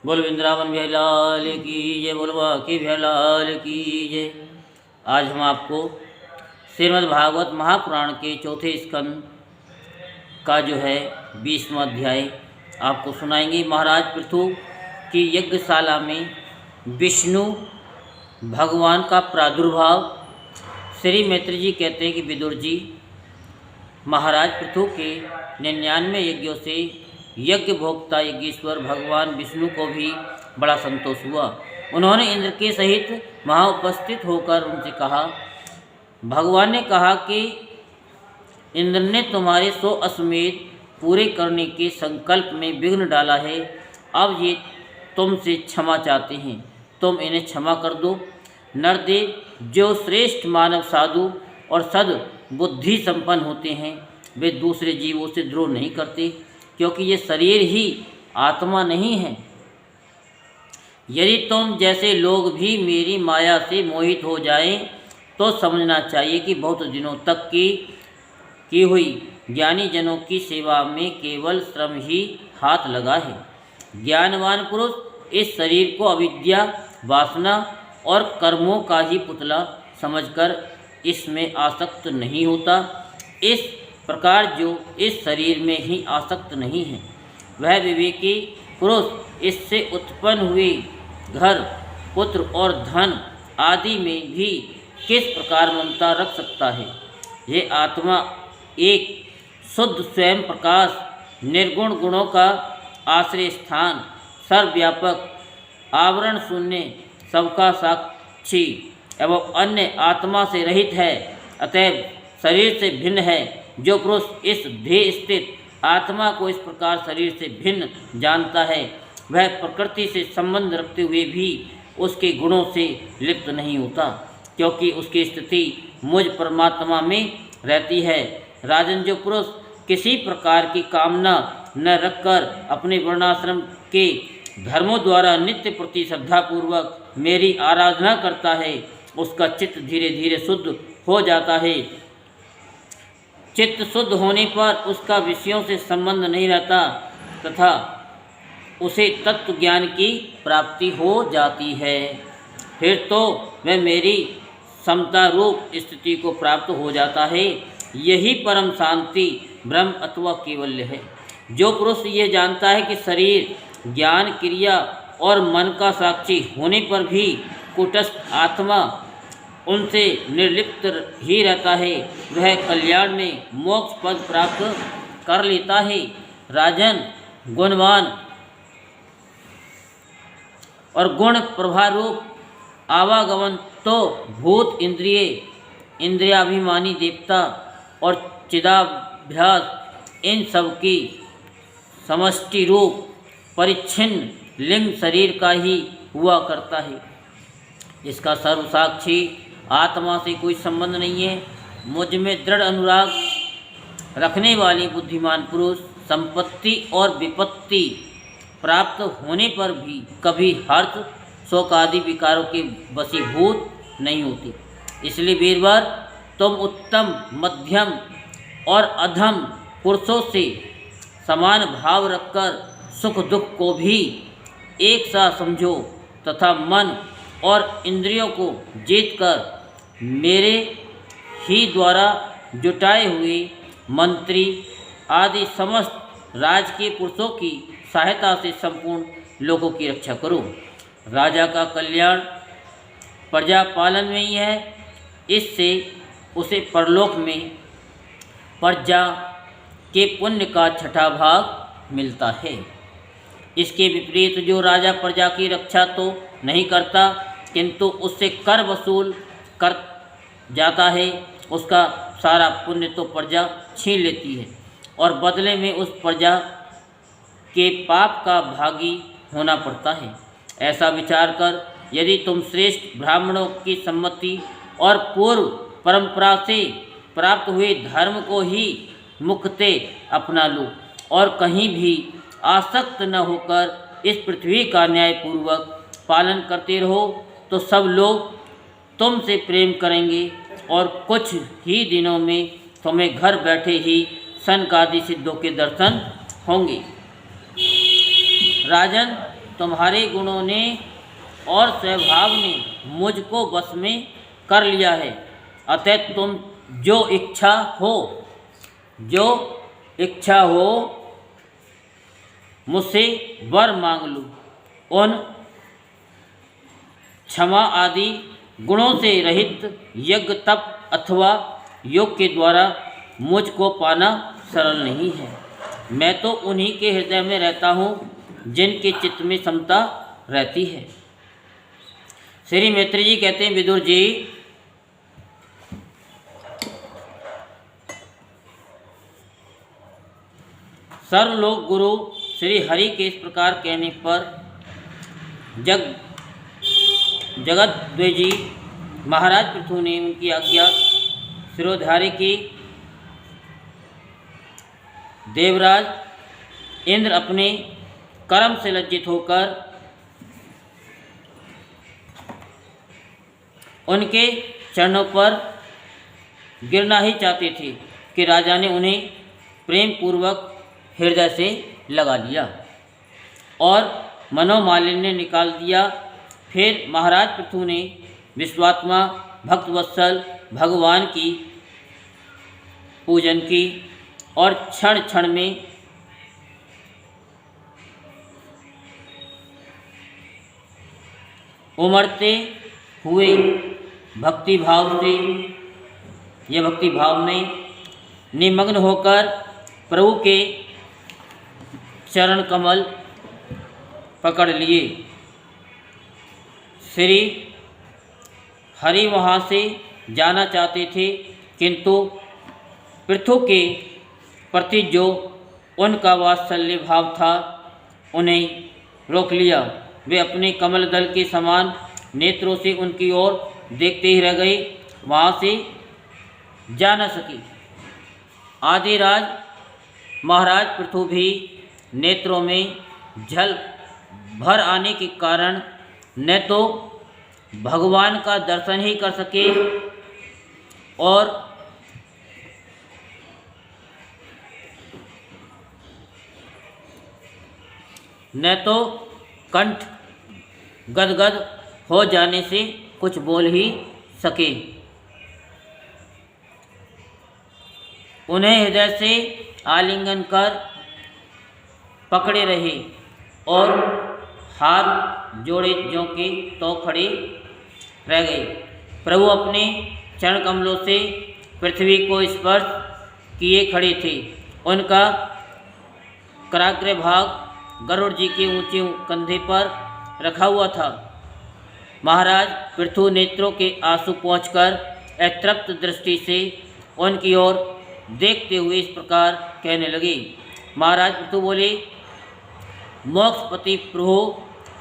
बोल वृंदावन बिहारी की जय, बोल बांके बिहारी की जय। आज हम आपको श्रीमद् भागवत महापुराण के चौथे स्कंद का जो है 20वां अध्याय आपको सुनाएंगे। महाराज पृथु की यज्ञशाला में विष्णु भगवान का प्रादुर्भाव। श्री मैत्री जी कहते हैं कि विदुर जी, महाराज पृथु के 99 यज्ञों से यज्ञ भोक्ता यज्ञेश्वर भगवान विष्णु को भी बड़ा संतोष हुआ। उन्होंने इंद्र के सहित वहाँ उपस्थित होकर उनसे कहा, भगवान ने कहा कि इंद्र ने तुम्हारे 100 अश्वमेध पूरे करने के संकल्प में विघ्न डाला है। अब ये तुमसे क्षमा चाहते हैं, तुम इन्हें क्षमा कर दो। नरदेव, जो श्रेष्ठ मानव साधु और सद बुद्धि संपन्न होते हैं, वे दूसरे जीवों से द्रोह नहीं करते, क्योंकि ये शरीर ही आत्मा नहीं है। यदि तुम जैसे लोग भी मेरी माया से मोहित हो जाएं, तो समझना चाहिए कि बहुत दिनों तक की हुई ज्ञानी जनों की सेवा में केवल श्रम ही हाथ लगा है। ज्ञानवान पुरुष इस शरीर को अविद्या, वासना और कर्मों का ही पुतला समझकर इसमें आसक्त नहीं होता। इस प्रकार जो इस शरीर में ही आसक्त नहीं है, वह विवेकी पुरुष इससे उत्पन्न हुए घर, पुत्र और धन आदि में भी किस प्रकार ममता रख सकता है। ये आत्मा एक शुद्ध स्वयं प्रकाश, निर्गुण गुणों का आश्रय स्थान, सर्वव्यापक, आवरण शून्य, सबका साक्षी एवं अन्य आत्मा से रहित है, अतएव शरीर से भिन्न है। जो पुरुष इस ध्येय स्थित आत्मा को इस प्रकार शरीर से भिन्न जानता है, वह प्रकृति से संबंध रखते हुए भी उसके गुणों से लिप्त नहीं होता, क्योंकि उसकी स्थिति मुझ परमात्मा में रहती है। राजन, जो पुरुष किसी प्रकार की कामना न रखकर अपने वर्णाश्रम के धर्मों द्वारा नित्य प्रति श्रद्धापूर्वक मेरी आराधना करता है, उसका चित्त धीरे धीरे शुद्ध हो जाता है। चित्त शुद्ध होने पर उसका विषयों से संबंध नहीं रहता तथा उसे तत्व ज्ञान की प्राप्ति हो जाती है। फिर तो वह मेरी समता रूप स्थिति को प्राप्त हो जाता है। यही परम शांति, ब्रह्म अथवा केवल्य है। जो पुरुष ये जानता है कि शरीर, ज्ञान, क्रिया और मन का साक्षी होने पर भी कूटस्थ आत्मा उनसे निर्लिप्त ही रहता है, वह कल्याण में मोक्ष पद प्राप्त कर लेता है। राजन, गुणवान और गुण प्रभारूप आवागमन तो भूत, इंद्रिय, इंद्रियाभिमानी देवता और चिदाभ्यास, इन सब की समष्टि रूप परिच्छिन्न लिंग शरीर का ही हुआ करता है। इसका सर्वसाक्षी आत्मा से कोई संबंध नहीं है। मुझ में दृढ़ अनुराग रखने वाले बुद्धिमान पुरुष संपत्ति और विपत्ति प्राप्त होने पर भी कभी हर्ष, शोक आदि विकारों के वशीभूत नहीं होते। इसलिए वीरवर, तुम उत्तम, मध्यम और अधम पुरुषों से समान भाव रखकर सुख दुख को भी एक साथ समझो तथा मन और इंद्रियों को जीतकर मेरे ही द्वारा जुटाए हुए मंत्री आदि समस्त राजकीय पुरुषों की सहायता से संपूर्ण लोगों की रक्षा करो। राजा का कल्याण प्रजा पालन में ही है, इससे उसे परलोक में प्रजा के पुण्य का 6ठा भाग मिलता है। इसके विपरीत जो राजा प्रजा की रक्षा तो नहीं करता, किंतु उससे कर वसूल कर जाता है, उसका सारा पुण्य तो प्रजा छीन लेती है और बदले में उस प्रजा के पाप का भागी होना पड़ता है। ऐसा विचार कर यदि तुम श्रेष्ठ ब्राह्मणों की सम्मति और पूर्व परंपरा से प्राप्त हुए धर्म को ही मुख्यते अपना लो और कहीं भी आसक्त न होकर इस पृथ्वी का न्यायपूर्वक पालन करते रहो, तो सब लोग तुमसे प्रेम करेंगे और कुछ ही दिनों में तुम्हें घर बैठे ही सनकादि सिद्धों के दर्शन होंगे। राजन, तुम्हारे गुणों ने और स्वभाव ने मुझको बस में कर लिया है। अतः तुम जो इच्छा हो मुझसे वर मांग लो। उन क्षमा आदि गुणों से रहित यज्ञ तप अथवा योग के द्वारा मुझको पाना सरल नहीं है। मैं तो उन्हीं के हृदय में रहता हूँ जिनके चित्त में समता रहती है। श्री मैत्री जी कहते हैं, विदुर जी, सर्वलोक गुरु श्री हरि के इस प्रकार कहने पर जगद्वेजी महाराज पृथु ने उनकी आज्ञा शिरोधार्य की। देवराज इंद्र अपने कर्म से लज्जित होकर उनके चरणों पर गिरना ही चाहते थे कि राजा ने उन्हें प्रेम पूर्वक हृदय से लगा लिया और मनोमालिन्य निकाल दिया। फिर महाराज पृथु ने विश्वात्मा भक्तवत्सल भगवान की पूजन की और क्षण क्षण में उमड़ते हुए भक्ति भाव में निमग्न होकर प्रभु के चरण कमल पकड़ लिए। श्री हरि वहाँ से जाना चाहते थे, किंतु पृथु के प्रति जो उनका वात्सल्य भाव था उन्हें रोक लिया। वे अपने कमल दल के समान नेत्रों से उनकी ओर देखते ही रह गए, वहाँ से जा न सके। आदिराज महाराज पृथु भी नेत्रों में झल भर आने के कारण न तो भगवान का दर्शन ही कर सके और न तो कंठ गदगद हो जाने से कुछ बोल ही सके। उन्हें हृदय से आलिंगन कर पकड़े रहे और हाथ जोड़े ज्यों के तो खड़े रह गए। प्रभु अपने चरण कमलों से पृथ्वी को स्पर्श किए खड़े थे। उनका कराग्र भाग गरुड़ जी के ऊंचे कंधे पर रखा हुआ था। महाराज पृथु नेत्रों के आंसू पहुँचकर अतृप्त दृष्टि से उनकी ओर देखते हुए इस प्रकार कहने लगे। महाराज पृथु बोले, मोक्षपति प्रभु,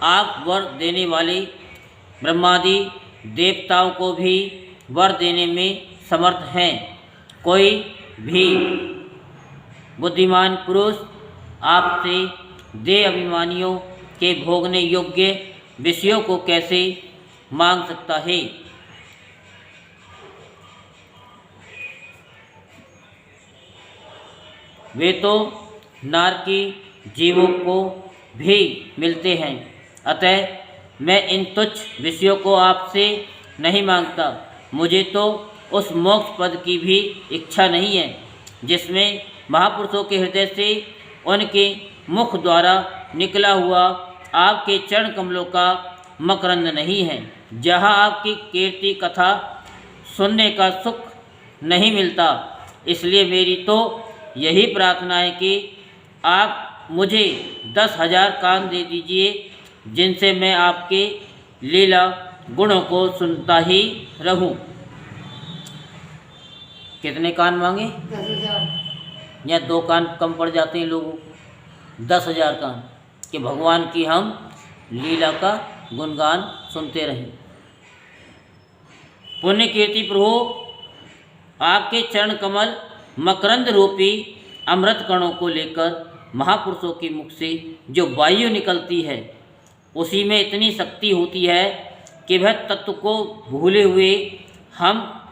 आप वर देने वाले ब्रह्मादि देवताओं को भी वर देने में समर्थ हैं। कोई भी बुद्धिमान पुरुष आपसे देह अभिमानियों के भोगने योग्य विषयों को कैसे मांग सकता है। वे तो नारकी जीवों को भी मिलते हैं। अतः मैं इन तुच्छ विषयों को आपसे नहीं मांगता। मुझे तो उस मोक्ष पद की भी इच्छा नहीं है जिसमें महापुरुषों के हृदय से उनके मुख द्वारा निकला हुआ आपके चरण कमलों का मकरंद नहीं है, जहाँ आपकी कीर्ति कथा सुनने का सुख नहीं मिलता। इसलिए मेरी तो यही प्रार्थना है कि आप मुझे 10,000 कान दे दीजिए, जिनसे मैं आपके लीला गुणों को सुनता ही रहूं। कितने कान मांगे? 10,000। या 2 कान कम पड़ जाते हैं लोगों को? 10,000 कान कि भगवान की हम लीला का गुणगान सुनते रहें। पुण्य कीर्ति प्रभु, आपके चरण कमल मकरंद रूपी अमृत कणों को लेकर महापुरुषों के मुख से जो वायु निकलती है, उसी में इतनी शक्ति होती है कि वह तत्व को भूले हुए हम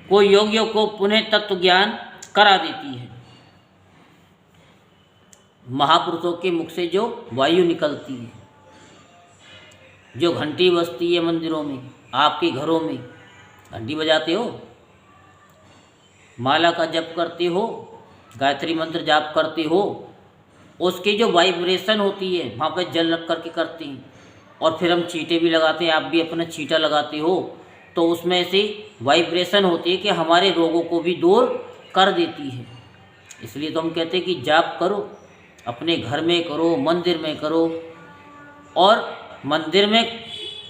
को योगियों को पुनः तत्व ज्ञान करा देती है। महापुरुषों के मुख से जो वायु निकलती है जो घंटी बजती है मंदिरों में, आपके घरों में घंटी बजाते हो, माला का जप करते हो, गायत्री मंत्र जाप करते हो, उसकी जो वाइब्रेशन होती है वहाँ पे जल रख करके करते हैं। और फिर हम चीटे भी लगाते हैं, आप भी अपना चीटा लगाते हो, तो उसमें से वाइब्रेशन होती है कि हमारे रोगों को भी दूर कर देती है। इसलिए तो हम कहते हैं कि जाप करो, अपने घर में करो, मंदिर में करो। और मंदिर में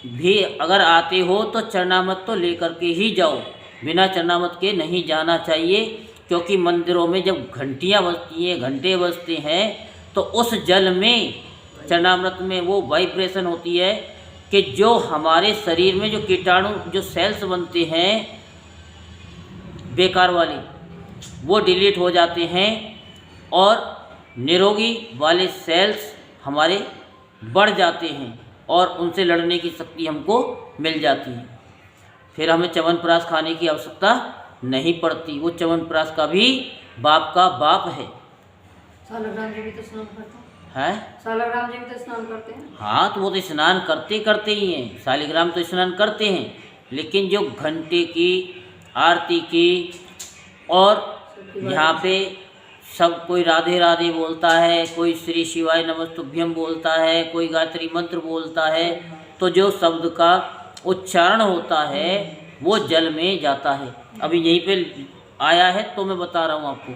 भी अगर आते हो तो चरणामृत तो लेकर के ही जाओ, बिना चरणामृत के नहीं जाना चाहिए। क्योंकि मंदिरों में जब घंटियाँ बजती हैं, घंटे बजते हैं, तो उस जल में, चरणामृत में वो वाइब्रेशन होती है कि जो हमारे शरीर में जो कीटाणु, जो सेल्स बनते हैं बेकार वाले, वो डिलीट हो जाते हैं और निरोगी वाले सेल्स हमारे बढ़ जाते हैं और उनसे लड़ने की शक्ति हमको मिल जाती है। फिर हमें च्यवनप्राश खाने की आवश्यकता नहीं पड़ती। वो च्यवनप्राश का भी बाप का बाप है। सालग्राम जी भी तो स्नान करते है? सालग्राम जी भी तो स्नान करते हैं। हाँ, तो वो तो स्नान करते ही हैं, सालिग्राम तो स्नान करते हैं। लेकिन जो घंटे की आरती की और यहाँ पे सब कोई राधे राधे बोलता है, कोई श्री शिवाय नमस्तुभ्यम बोलता है, कोई गायत्री मंत्र बोलता है, तो जो शब्द का उच्चारण होता है वो जल में जाता है। अभी यहीं पे आया है तो मैं बता रहा हूँ आपको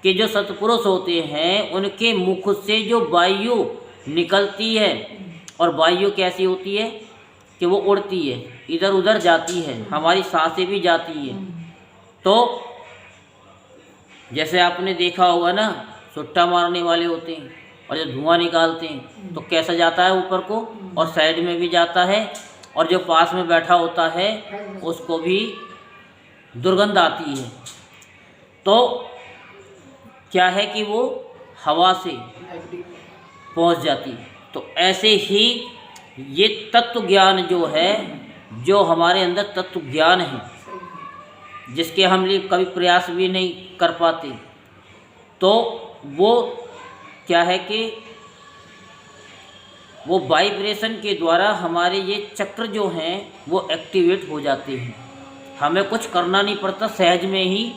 कि जो सत्पुरुष होते हैं उनके मुख से जो वायु निकलती है, और वायु कैसी होती है कि वो उड़ती है, इधर उधर जाती है, हमारी सांसें भी जाती है। तो जैसे आपने देखा होगा ना, सुट्टा मारने वाले होते हैं और जब धुआं निकालते हैं तो कैसा जाता है ऊपर को, और साइड में भी जाता है, और जो पास में बैठा होता है उसको भी दुर्गंध आती है। तो क्या है कि वो हवा से पहुंच जाती है। तो ऐसे ही ये तत्व ज्ञान जो है, जो हमारे अंदर तत्व ज्ञान है, जिसके हम लिए कभी प्रयास भी नहीं कर पाते, तो वो क्या है कि वो वाइब्रेशन के द्वारा हमारे ये चक्र जो हैं वो एक्टिवेट हो जाते हैं। हमें कुछ करना नहीं पड़ता, सहज में ही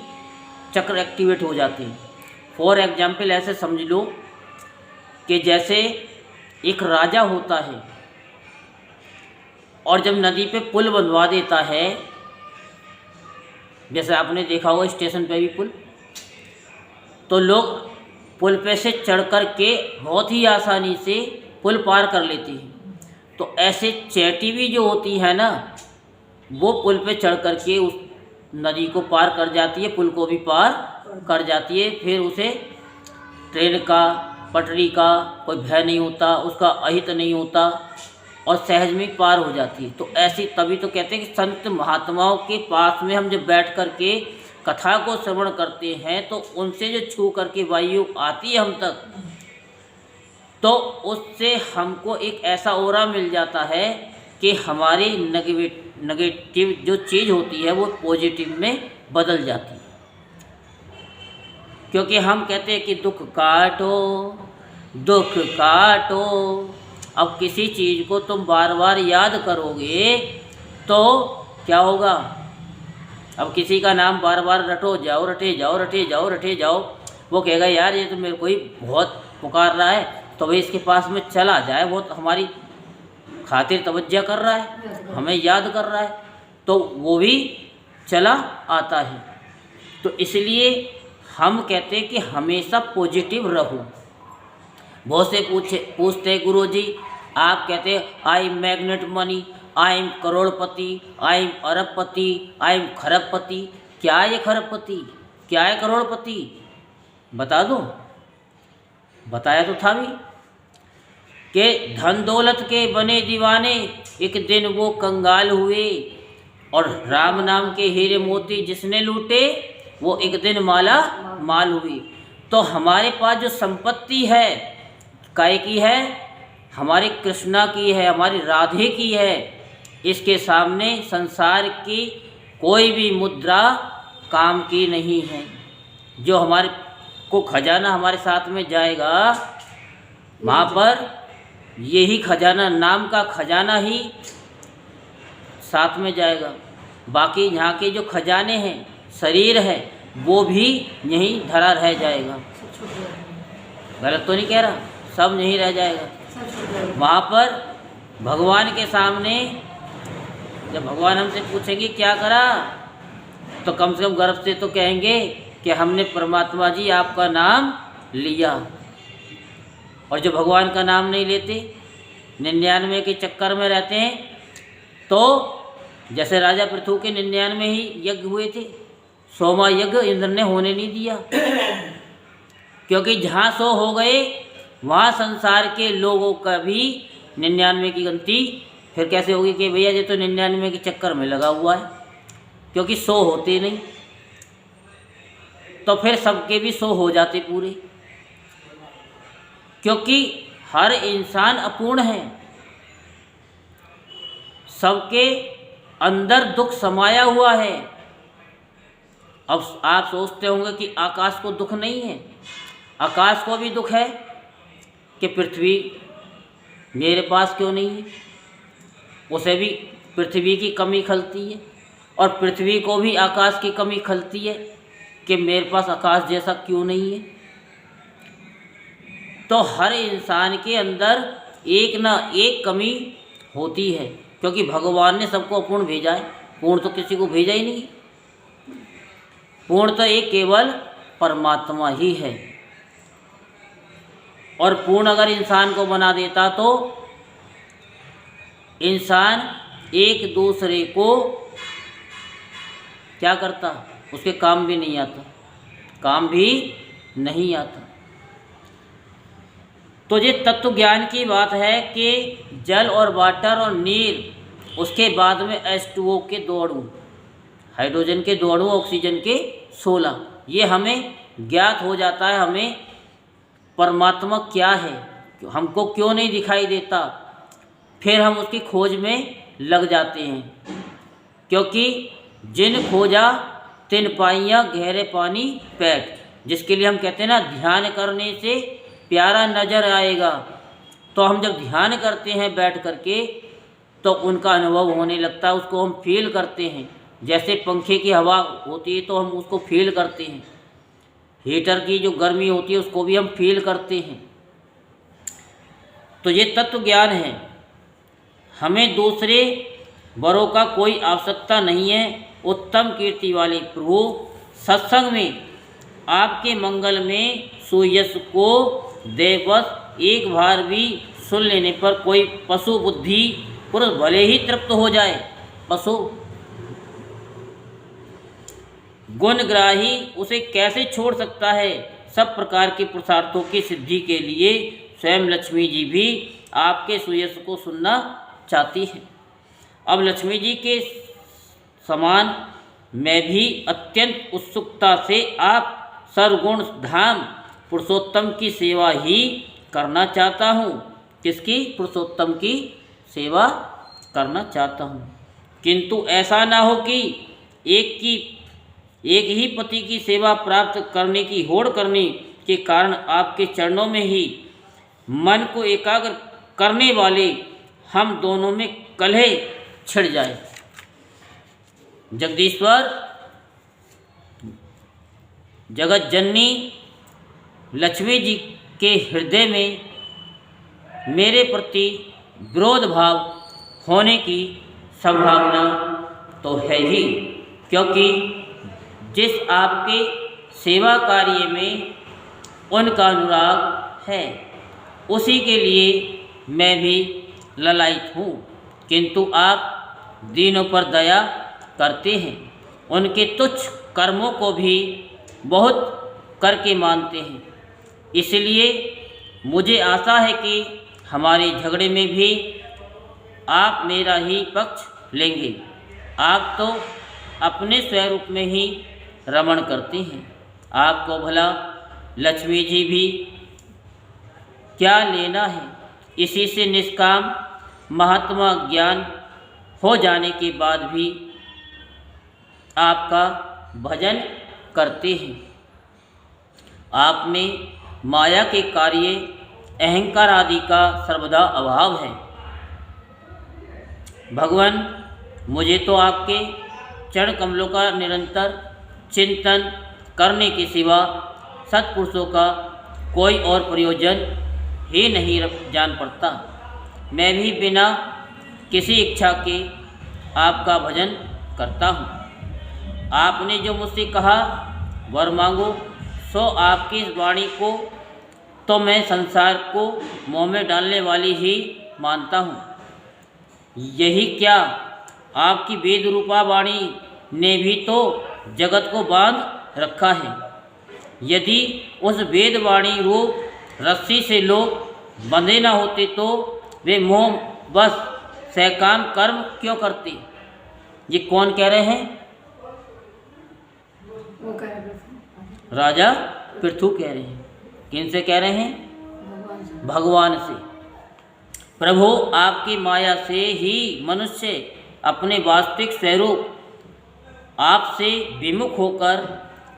चक्र एक्टिवेट हो जाते हैं। फॉर एग्जाम्पल ऐसे समझ लो कि जैसे एक राजा होता है और जब नदी पे पुल बनवा देता है, जैसे आपने देखा होगा स्टेशन पे भी पुल, तो लोग पुल पे से चढ़ कर के बहुत ही आसानी से पुल पार कर लेते हैं। तो ऐसे चैटी भी जो होती है ना, वो पुल पे चढ़ कर के उस नदी को पार कर जाती है, पुल को भी पार कर जाती है। फिर उसे ट्रेन का, पटरी का कोई भय नहीं होता, उसका अहित नहीं होता और सहज में पार हो जाती है। तो ऐसी तभी तो कहते हैं कि संत महात्माओं के पास में हम जब बैठ कर के कथा को श्रवण करते हैं तो उनसे जो छू करके वायु आती है हम तक, तो उससे हमको एक ऐसा ओरा मिल जाता है कि हमारी नेगेटिव जो चीज़ होती है वो पॉजिटिव में बदल जाती है। क्योंकि हम कहते हैं कि दुख काटो, दुख काटो। अब किसी चीज़ को तुम बार बार याद करोगे तो क्या होगा? अब किसी का नाम बार बार रटे जाओ, वो कहेगा यार ये तो मेरे को ही बहुत पुकार रहा है, तो भाई इसके पास में चला जाए, वो तो हमारी खातिर तवज्जो कर रहा है, हमें याद कर रहा है, तो वो भी चला आता है। तो इसलिए हम कहते हैं कि हमेशा पॉजिटिव रहो। बहुत से पूछते गुरु जी, आप कहते हैं I am magnet money, I am Crorepati, I am अरबपति, आई एम खरबपति। क्या है ये खरबपति, क्या है करोड़पति? बता दो। बताया तो था भी कि धन दौलत के बने दीवाने, एक दिन वो कंगाल हुए, और राम नाम के हीरे मोती जिसने लूटे वो एक दिन माला माल हुई। तो हमारे पास जो संपत्ति है काय की है? हमारे कृष्णा की है, हमारी राधे की है। इसके सामने संसार की कोई भी मुद्रा काम की नहीं है। जो हमारे को खजाना हमारे साथ में जाएगा, वहाँ पर यही खजाना, नाम का खजाना ही साथ में जाएगा। बाकी यहाँ के जो खजाने हैं, शरीर है, वो भी यहीं धरा रह जाएगा। सब छूट जाएगा। गलत तो नहीं कह रहा, सब यहीं रह जाएगा। सब छूट जाएगा। वहाँ पर भगवान के सामने जब भगवान हमसे पूछेंगे क्या करा, तो कम से कम गर्व से तो कहेंगे कि हमने परमात्मा जी आपका नाम लिया। और जो भगवान का नाम नहीं लेते, 99 के चक्कर में रहते हैं, तो जैसे राजा पृथु के 99 ही यज्ञ हुए थे, 100वां यज्ञ इंद्र ने होने नहीं दिया, क्योंकि जहाँ 100 हो गए वहाँ संसार के लोगों का भी 99 की गिनती फिर कैसे होगी कि भैया ये तो 99 के चक्कर में लगा हुआ है, क्योंकि 100 होते नहीं, तो फिर सबके भी 100 हो जाते पूरे, क्योंकि हर इंसान अपूर्ण है। सबके अंदर दुख समाया हुआ है। अब आप सोचते होंगे कि आकाश को दुख नहीं है। आकाश को भी दुख है कि पृथ्वी मेरे पास क्यों नहीं है, उसे भी पृथ्वी की कमी खलती है, और पृथ्वी को भी आकाश की कमी खलती है कि मेरे पास आकाश जैसा क्यों नहीं है। तो हर इंसान के अंदर एक ना एक कमी होती है, क्योंकि भगवान ने सबको अपूर्ण भेजा है, पूर्ण तो किसी को भेजा ही नहीं। पूर्ण तो एक केवल परमात्मा ही है, और पूर्ण अगर इंसान को बना देता तो इंसान एक दूसरे को क्या करता, उसके काम भी नहीं आता, काम भी नहीं आता। तो ये तत्व ज्ञान की बात है कि जल और वाटर और नीर, उसके बाद में H2O के 2 अणु, हाइड्रोजन के 2 अणु, ऑक्सीजन के 16, ये हमें ज्ञात हो जाता है। हमें परमात्मा क्या है, हमको क्यों नहीं दिखाई देता, फिर हम उसकी खोज में लग जाते हैं, क्योंकि जिन खोजा तिन पाइया गहरे पानी पैठ, जिसके लिए हम कहते हैं ना ध्यान करने से प्यारा नज़र आएगा। तो हम जब ध्यान करते हैं बैठ करके, तो उनका अनुभव होने लगता है, उसको हम फील करते हैं। जैसे पंखे की हवा होती है तो हम उसको फील करते हैं, हीटर की जो गर्मी होती है उसको भी हम फील करते हैं। तो ये तत्व ज्ञान है। हमें दूसरे बरों का कोई आवश्यकता नहीं है। उत्तम कीर्ति वाले प्रभु, सत्संग में आपके मंगल में सुयश को देवस एक बार भी सुन लेने पर कोई पशु बुद्धि पुरुष भले ही तृप्त हो जाए, पशु गुणग्राही उसे कैसे छोड़ सकता है। सब प्रकार के पुरुषार्थों की सिद्धि के लिए स्वयं लक्ष्मी जी भी आपके सुयश को सुनना चाहती हैं। अब लक्ष्मी जी के समान मैं भी अत्यंत उत्सुकता से आप सर्वगुण धाम पुरुषोत्तम की सेवा ही करना चाहता हूँ। किसकी? पुरुषोत्तम की सेवा करना चाहता हूँ। किंतु ऐसा ना हो कि एक ही पति की सेवा प्राप्त करने की होड़ करने के कारण आपके चरणों में ही मन को एकाग्र करने वाले हम दोनों में कलह छिड़ जाए। जगदीश्वर जगत जननी लक्ष्मी जी के हृदय में मेरे प्रति विरोध भाव होने की संभावना तो है ही, क्योंकि जिस आपके सेवा कार्य में उनका अनुराग है उसी के लिए मैं भी ललायित हूँ। किंतु आप दीनों पर दया करते हैं, उनके तुच्छ कर्मों को भी बहुत करके मानते हैं। इसलिए मुझे आशा है कि हमारे झगड़े में भी आप मेरा ही पक्ष लेंगे। आप तो अपने स्वरूप में ही रमण करते हैं, आपको भला लक्ष्मी जी भी क्या लेना है। इसी से निष्काम महात्मा ज्ञान हो जाने के बाद भी आपका भजन करते हैं। आप में माया के कार्य अहंकार आदि का सर्वदा अभाव है। भगवान, मुझे तो आपके चरण कमलों का निरंतर चिंतन करने के सिवा सत्पुरुषों का कोई और प्रयोजन ही नहीं जान पड़ता। मैं भी बिना किसी इच्छा के आपका भजन करता हूँ। आपने जो मुझसे कहा वर मांगो, सो आपकी इस वाणी को तो मैं संसार को मुँह में डालने वाली ही मानता हूँ। यही क्या, आपकी वेद रूपा वाणी ने भी तो जगत को बांध रखा है। यदि उस वेद वाणी रूप रस्सी से लोग बंधे न होते तो वे मोह बस सकाम कर्म क्यों करते? ये कौन कह रहे हैं? वो कह रहे हैं राजा पृथु कह रहे हैं। किन से कह रहे हैं? भगवान से। भगवान से। प्रभु, आपकी माया से ही मनुष्य अपने वास्तविक स्वरूप आपसे विमुख होकर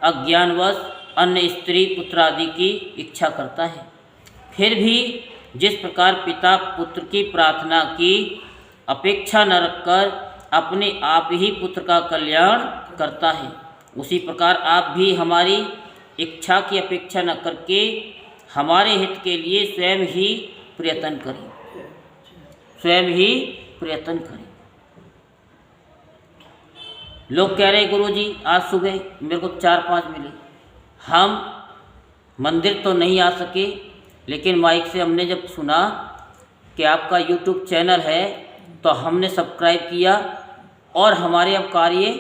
अज्ञानवश अन्य स्त्री पुत्र आदि की इच्छा करता है। फिर भी जिस प्रकार पिता पुत्र की प्रार्थना की अपेक्षा न रखकर अपने आप ही पुत्र का कल्याण करता है, उसी प्रकार आप भी हमारी इच्छा की अपेक्षा न करके हमारे हित के लिए स्वयं ही प्रयत्न करें, स्वयं ही प्रयत्न करें। लोग कह रहे गुरुजी, आज सुबह मेरे को 4-5 मिले, हम मंदिर तो नहीं आ सके, लेकिन माइक से हमने जब सुना कि आपका यूट्यूब चैनल है तो हमने सब्सक्राइब किया और हमारे अब कार्य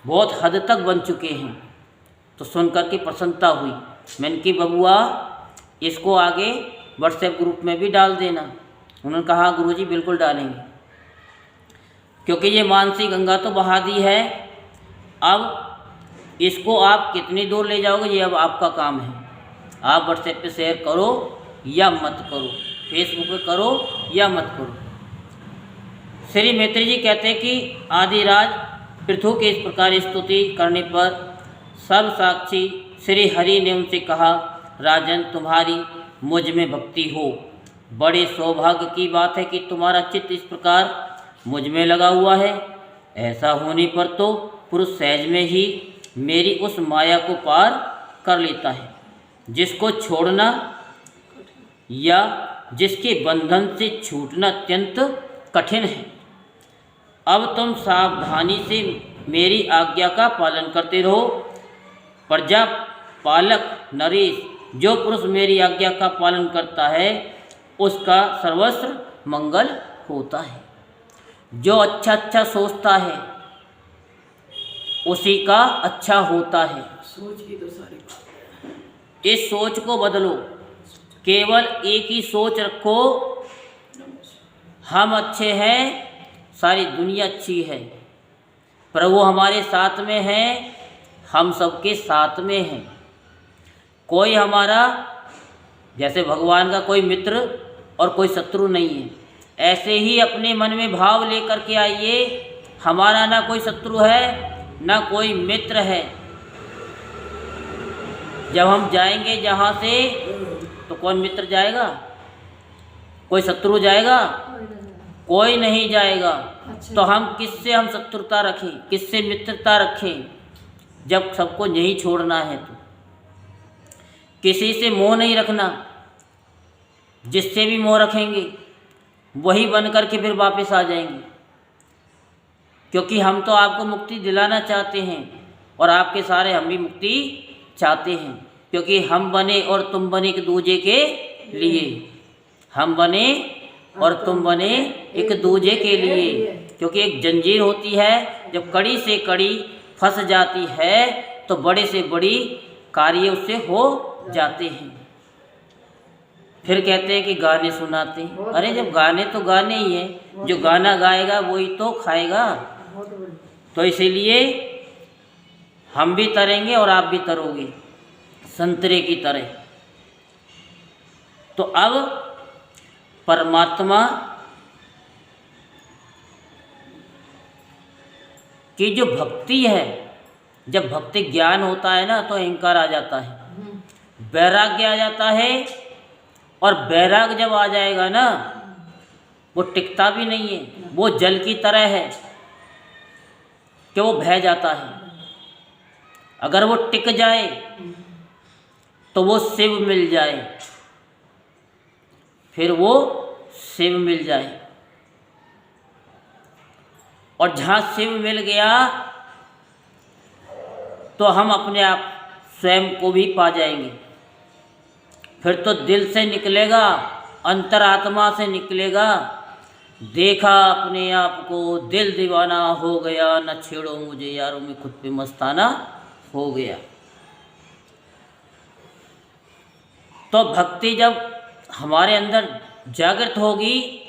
बहुत हद तक बन चुके हैं। तो सुनकर के प्रसन्नता हुई। मैंने कि बबुआ, इसको आगे व्हाट्सएप ग्रुप में भी डाल देना। उन्होंने कहा गुरुजी बिल्कुल डालेंगे, क्योंकि ये मानसी गंगा तो बहा दी है। अब इसको आप कितनी दूर ले जाओगे ये अब आपका काम है। आप व्हाट्सएप पे शेयर करो या मत करो, फेसबुक पे करो या मत करो। श्री मैत्री जी कहते हैं कि आदिराज पृथु के इस प्रकार स्तुति करने पर सर्व साक्षी श्री हरि ने उनसे कहा, राजन, तुम्हारी मुझ में भक्ति हो। बड़े सौभाग्य की बात है कि तुम्हारा चित्त इस प्रकार मुझ में लगा हुआ है। ऐसा होने पर तो पुरुष सहज में ही मेरी उस माया को पार कर लेता है, जिसको छोड़ना या जिसके बंधन से छूटना अत्यंत कठिन है। अब तुम सावधानी से मेरी आज्ञा का पालन करते रहो। प्रजापालक नरेश, जो पुरुष मेरी आज्ञा का पालन करता है उसका सर्वस्व मंगल होता है। जो अच्छा अच्छा सोचता है उसी का अच्छा होता है। सोच की तो सारी इस सोच को बदलो, केवल एक ही सोच रखो, हम अच्छे हैं, सारी दुनिया अच्छी है। प्रभु हमारे साथ में है, हम सबके साथ में हैं। कोई हमारा, जैसे भगवान का कोई मित्र और कोई शत्रु नहीं है, ऐसे ही अपने मन में भाव लेकर के आइए, हमारा ना कोई शत्रु है ना कोई मित्र है। जब हम जाएंगे जहाँ से तो कौन मित्र जाएगा? कोई शत्रु जाएगा? कोई नहीं जाएगा। तो हम किससे हम शत्रुता रखें, किससे मित्रता रखें? जब सबको यहीं छोड़ना है तो किसी से मोह नहीं रखना। जिससे भी मोह रखेंगे वही बन कर के फिर वापस आ जाएंगे, क्योंकि हम तो आपको मुक्ति दिलाना चाहते हैं और आपके सारे हम भी मुक्ति चाहते हैं, क्योंकि हम बने और तुम बने एक दूजे के लिए। हम बने और तुम बने एक दूजे के लिए, क्योंकि एक जंजीर होती है, जब कड़ी से कड़ी फंस जाती है तो बड़े से बड़ी कार्य उससे हो जाते हैं। फिर कहते हैं कि गाने सुनाते हैं। अरे जब गाने तो गाने ही हैं, जो गाना गाएगा वही तो खाएगा। तो इसीलिए हम भी तरेंगे और आप भी तरोगे संतरे की तरह। तो अब परमात्मा की जो भक्ति है, जब भक्ति ज्ञान होता है ना तो अहंकार आ जाता है, वैराग्य आ जाता है और बैराग जब आ जाएगा ना, वो टिकता भी नहीं है, वो जल की तरह है कि वो बह जाता है। अगर वो टिक जाए तो वो शिव मिल जाए, फिर वो शिव मिल जाए। और जहाँ शिव मिल गया तो हम अपने आप स्वयं को भी पा जाएंगे। फिर तो दिल से निकलेगा, अंतरात्मा से निकलेगा, देखा अपने आप को दिल दीवाना हो गया, न छेड़ो मुझे यारों में खुद पे मस्ताना हो गया। तो भक्ति जब हमारे अंदर जागृत होगी,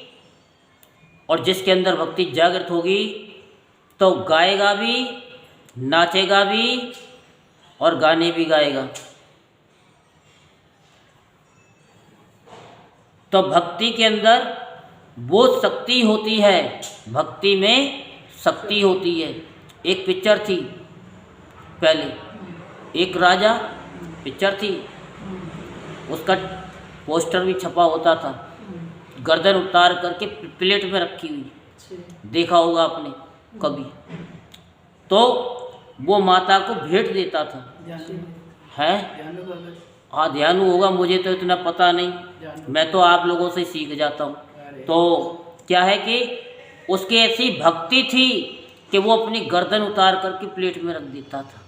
और जिसके अंदर भक्ति जागृत होगी तो गाएगा भी, नाचेगा भी और गाने भी गाएगा। तो भक्ति के अंदर वो शक्ति होती है, भक्ति में शक्ति होती है। एक पिक्चर थी पहले, एक राजा पिक्चर थी, उसका पोस्टर भी छपा होता था, गर्दन उतार करके प्लेट में रखी हुई, देखा होगा आपने कभी। तो वो माता को भेंट देता था, है हाँ ध्यान होगा, मुझे तो इतना पता नहीं, मैं तो आप लोगों से सीख जाता हूँ। तो क्या है कि उसकी ऐसी भक्ति थी कि वो अपनी गर्दन उतार करके प्लेट में रख देता था।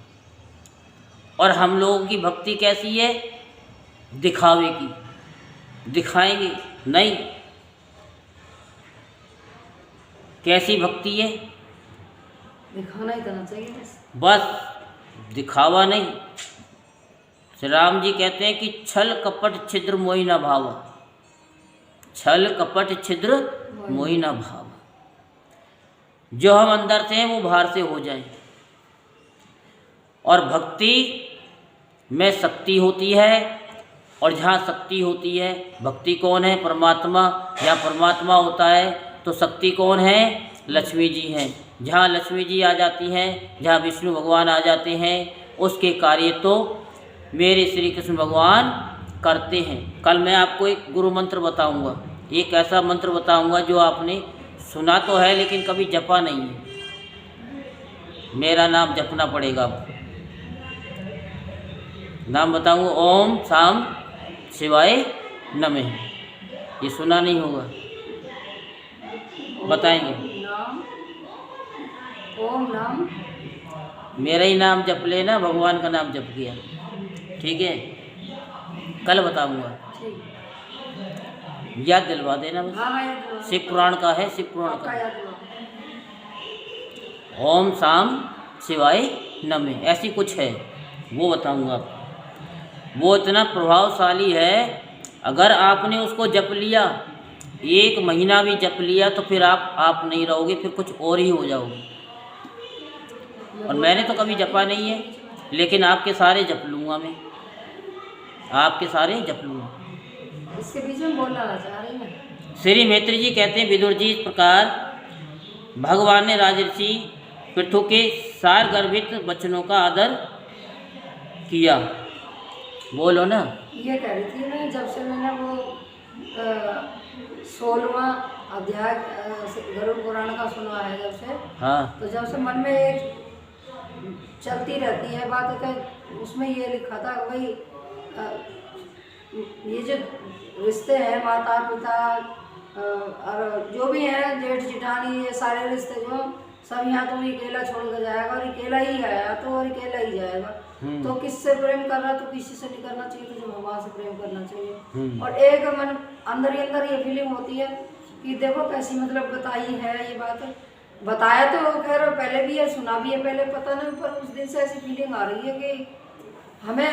और हम लोगों की भक्ति कैसी है? दिखावे की, दिखाएंगे नहीं। कैसी भक्ति है? दिखाना ही करना चाहिए बस दिखावा नहीं। श्री राम जी कहते हैं कि छल कपट छिद्र मोहि न भावा, छल कपट छिद्र मोहि न भावा। जो हम अंदर से हैं वो बाहर से हो जाए। और भक्ति में शक्ति होती है, और जहाँ शक्ति होती है, भक्ति कौन है? परमात्मा। जहाँ परमात्मा होता है तो शक्ति कौन है? लक्ष्मी जी हैं। जहाँ लक्ष्मी जी आ जाती हैं, जहाँ विष्णु भगवान आ जाते हैं, उसके कार्य तो मेरे श्री कृष्ण भगवान करते हैं। कल मैं आपको एक गुरु मंत्र बताऊंगा, एक ऐसा मंत्र बताऊंगा जो आपने सुना तो है लेकिन कभी जपा नहीं है। मेरा नाम जपना पड़ेगा आपको। नाम बताऊंगा, ओम शाम शिवाय नमः। ये सुना नहीं होगा, बताएंगे। नाम, ओम नाम, मेरा ही नाम जप लेना, भगवान का नाम जप किया, ठीक है? कल बताऊंगा, ठीक। याद दिलवा देना बस। हाँ याद दिलाओ। शिव पुराण का है, शिव पुराण पक्का का। याद दिलाओ। ओम शाम शिवाय नमः, ऐसी कुछ है, वो बताऊंगा आपको। वो इतना प्रभावशाली है, अगर आपने उसको जप लिया, 1 महीना भी जप लिया, तो फिर आप नहीं रहोगे, फिर कुछ और ही हो जाओगे। और मैंने तो कभी जपा नहीं है, लेकिन आपके सारे जप लूँगा मैं, आपके सारे जप लूँगा। इसके बीच में बोलना चाह रही है। श्री मैत्री जी कहते हैं, विदुर जी, इस प्रकार भगवान ने राजर्षि पृथु के सार गर्भित वचनों का आदर किया। बोलो ना। ये कह रही थी मैं, जब से मैंने वो 16वां अध्याय गरुड़ पुराण का सुना है, जब से, हाँ, तो जब से मन में एक चलती रहती है बात, कि उसमें ये लिखा था भाई, ये जो रिश्ते हैं, माता पिता और जो भी हैं, जेठ जेठानी, ये सारे रिश्ते जो सब यहाँ तो अकेला छोड़ कर जाएगा, और अकेला ही आया तो और अकेला ही जाएगा। तो किससे प्रेम कर रहा, तो किसी से नहीं करना चाहिए, तो जो भगवान से प्रेम करना चाहिए। और एक मन अंदर ही अंदर ये फीलिंग होती है कि देखो कैसी मतलब बताई है ये बात। बताया तो खैर पहले भी है, सुना भी है पहले, पता नहीं, पर उस दिन से ऐसी फीलिंग आ रही है कि हमें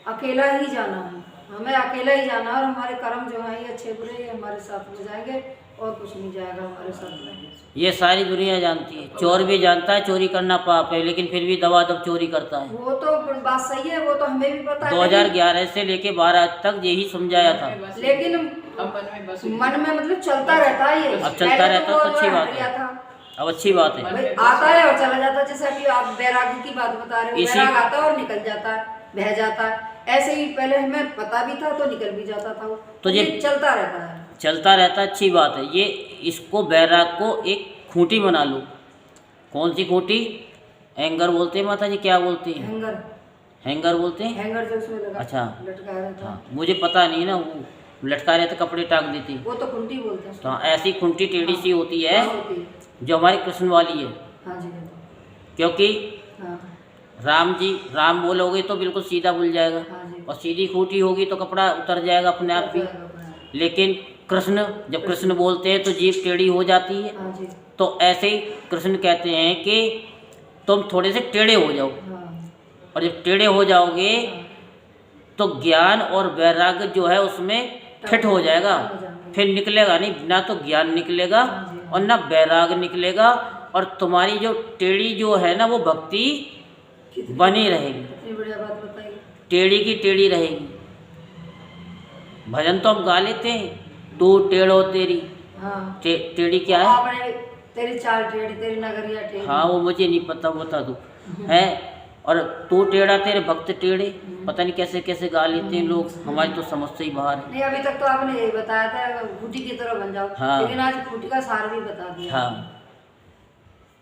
अकेला ही जाना है, हमें अकेला ही जाना है, और हमारे कर्म जो हैं ये अच्छे बुरे ये हमारे साथ में जाएंगे, और कुछ नहीं जाएगा हमारे साथ में। ये सारी दुनिया जानती है। चोर भी जानता है चोरी करना पाप है, लेकिन फिर भी दबादब चोरी करता है। वो तो बात सही है, वो तो हमें भी पता है। 2011 से लेके 12 तक यही समझाया था, लेकिन मन में मतलब चलता रहता है ये। अब चलता रहता तो अच्छी बात है, अब अच्छी बात है। आता है और चला जाता है, जैसे अभी आप बैरागी की बात बता रहे हो, बैराग आता है और निकल जाता है, बह जाता है। ऐसे ही पहले हमें पता भी था तो निकल भी जाता था। तो ये चलता रहता है। चलता रहता, अच्छी बात है। ये इसको बैराग को एक खूंटी बना लो। कौन सी खूंटी? एंगर बोलते हैं माता जी, क्या बोलते हैं? हैंगर। हैंगर बोलते हैं। हैंगर जो उसमें लगा अच्छा, लटकाया रहता है। हाँ, मुझे पता नहीं ना, वो लटका रहते कपड़े टाक देती। वो तो खुंटी बोलते हैं। तो हाँ, ऐसी खूंटी टेढ़ी सी होती है होती है। जो हमारी कृष्ण वाली है। हाँ जी। क्योंकि हाँ राम बोलोगे तो बिल्कुल सीधा बोल जाएगा, हाँ जी। और सीधी खूंटी होगी तो कपड़ा उतर जाएगा अपने आप ही। लेकिन कृष्ण, जब कृष्ण बोलते हैं तो जीभ टेढ़ी हो जाती है। हाँ जी। तो ऐसे ही कृष्ण कहते हैं कि तुम थोड़े से टेढ़े हो जाओ, हाँ। और जब टेढ़े हो जाओगे तो ज्ञान और वैराग्य जो है उसमें फिट हो जाएगा। फिर निकलेगा नहीं, ना तो ज्ञान निकलेगा और ना वैराग्य निकलेगा, और तुम्हारी जो टेढ़ी जो है ना वो भक्ति बनी रहेगी, कितनी बढ़िया बात बताई। टेढ़ी की टेढ़ी रहेगी। भजन तो हम गा लेते हैं, तू टेढ़ो तेरी। हाँ। टेढ़ी क्या है? आपने तेरी चाल टेढ़ी, तेरी नगरिया टेढ़ी। हाँ, वो मुझे नहीं पता, बता दो है। और तू टेढ़ा तेरे भक्त टेढ़े, पता नहीं कैसे कैसे गा लेते हैं लोग, हमारी तो समझ से ही बाहर है। नहीं, अभी तक तो आपने यही बताया था खूंटी की तरह बन जाओ। हाँ। लेकिन आज खूंटी का सार भी बता दिया। हाँ,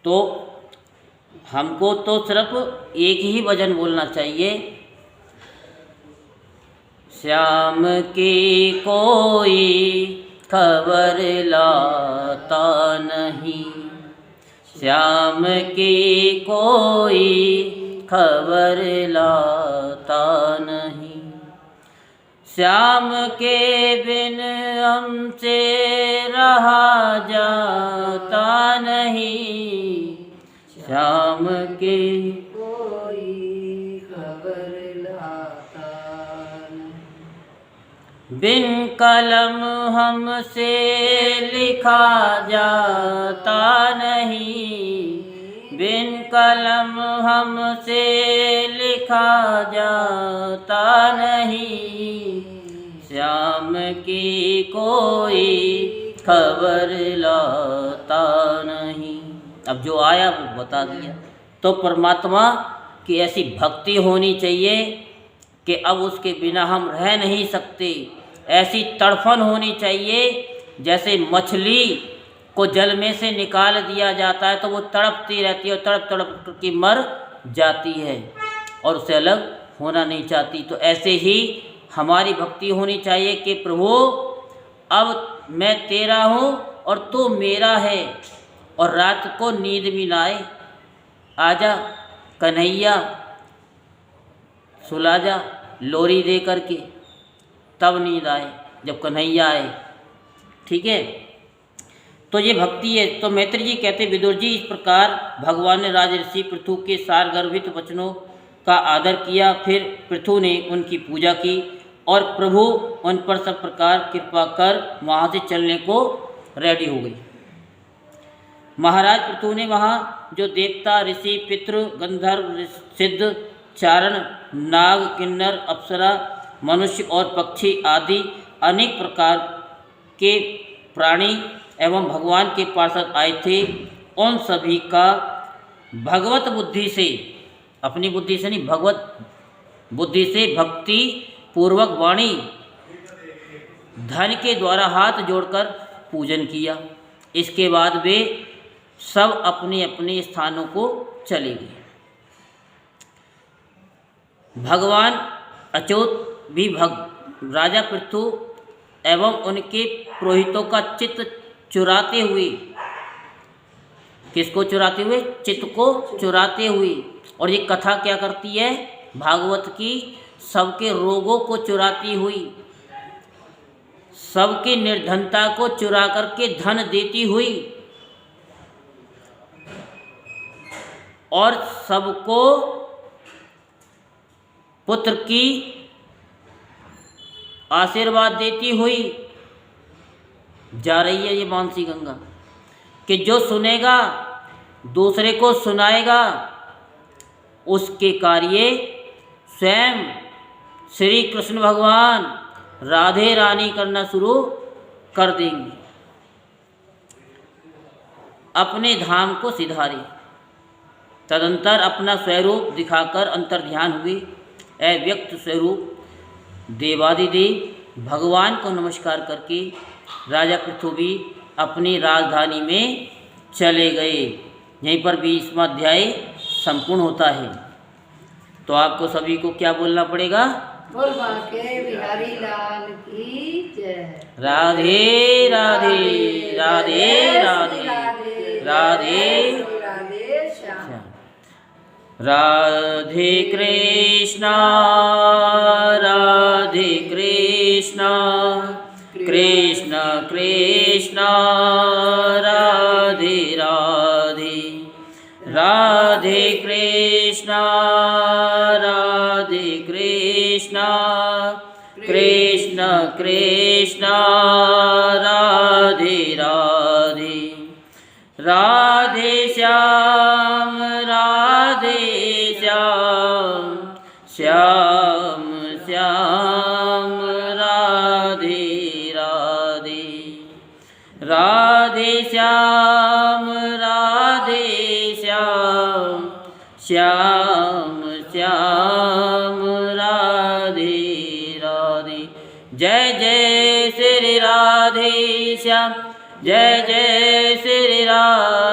तो हमको तो सिर्फ एक ही भजन बोलना चाहिए, श्याम की कोई खबर लाता नहीं, श्याम की कोई खबर लाता नहीं, श्याम के बिन हमसे रहा जाता नहीं, श्याम के कोई खबर लाता नहीं। बिन कलम हमसे लिखा जाता नहीं, बिन कलम हमसे लिखा जाता नहीं, श्याम की कोई खबर लाता नहीं। अब जो आया वो बता दिया। तो परमात्मा की ऐसी भक्ति होनी चाहिए कि अब उसके बिना हम रह नहीं सकते। ऐसी तड़फन होनी चाहिए जैसे मछली को जल में से निकाल दिया जाता है तो वो तड़पती रहती है और तड़प तड़प की मर जाती है और उससे अलग होना नहीं चाहती। तो ऐसे ही हमारी भक्ति होनी चाहिए कि प्रभु अब मैं तेरा हूँ और तू मेरा है, और रात को नींद भी ना आए, आजा कन्हैया सुला जा लोरी दे करके, तब नींद आए जब कन्हैया आए। ठीक है, तो ये भक्ति है। तो मैत्री जी कहते, विदुर जी इस प्रकार भगवान ने राजर्षि पृथु के सार गर्भित वचनों का आदर किया। फिर पृथु ने उनकी पूजा की और प्रभु उन पर सब प्रकार कृपा कर वहाँ से चलने को रेडी हो गई। महाराज पृथु ने वहाँ जो देवता, ऋषि, पितृ, गंधर्व, सिद्ध, चारण, नाग, किन्नर, अप्सरा, मनुष्य और पक्षी आदि अनेक प्रकार के प्राणी एवं भगवान के पार्षद आए थे, उन सभी का भगवत बुद्धि से, अपनी बुद्धि से नहीं, भगवत बुद्धि से भक्ति पूर्वक वाणी धन के द्वारा हाथ जोड़कर पूजन किया। इसके बाद वे सब अपने अपने स्थानों को चले गए। भगवान अच्युत भी राजा पृथु एवं उनके पुरोहितों का चित्त चुराते हुए, किसको चुराते हुए? चित्त को चुराते हुए। और ये कथा क्या करती है? भागवत की सबके रोगों को चुराती हुई, सबकी निर्धनता को चुरा करके धन देती हुई और सबको पुत्र की आशीर्वाद देती हुई जा रही है ये मानसी गंगा, कि जो सुनेगा दूसरे को सुनाएगा, उसके कार्य स्वयं श्री कृष्ण भगवान राधे रानी करना शुरू कर देंगे। अपने धाम को सिधारे, तदंतर अपना स्वरूप दिखाकर अंतर ध्यान हुए। अव्यक्त स्वरूप देवादिदेव भगवान को नमस्कार करके राजा पृथु भी अपनी राजधानी में चले गए। यहीं पर 20वां अध्याय संपूर्ण होता है। तो आपको सभी को क्या बोलना पड़ेगा? बोल बांके बिहारी लाल की जय। राधे राधे राधे राधे राधे राधे श्याम। राधे कृष्णा कृष्ण कृष्ण राधे राधे राधे कृष्ण कृष्ण कृष्ण राधे राधे राधे श्याम श्याम श्याम राधे राधे राधे श्याम श्याम श्याम राधे राधे। जय जय श्री राधे श्याम, जय जय श्री राधे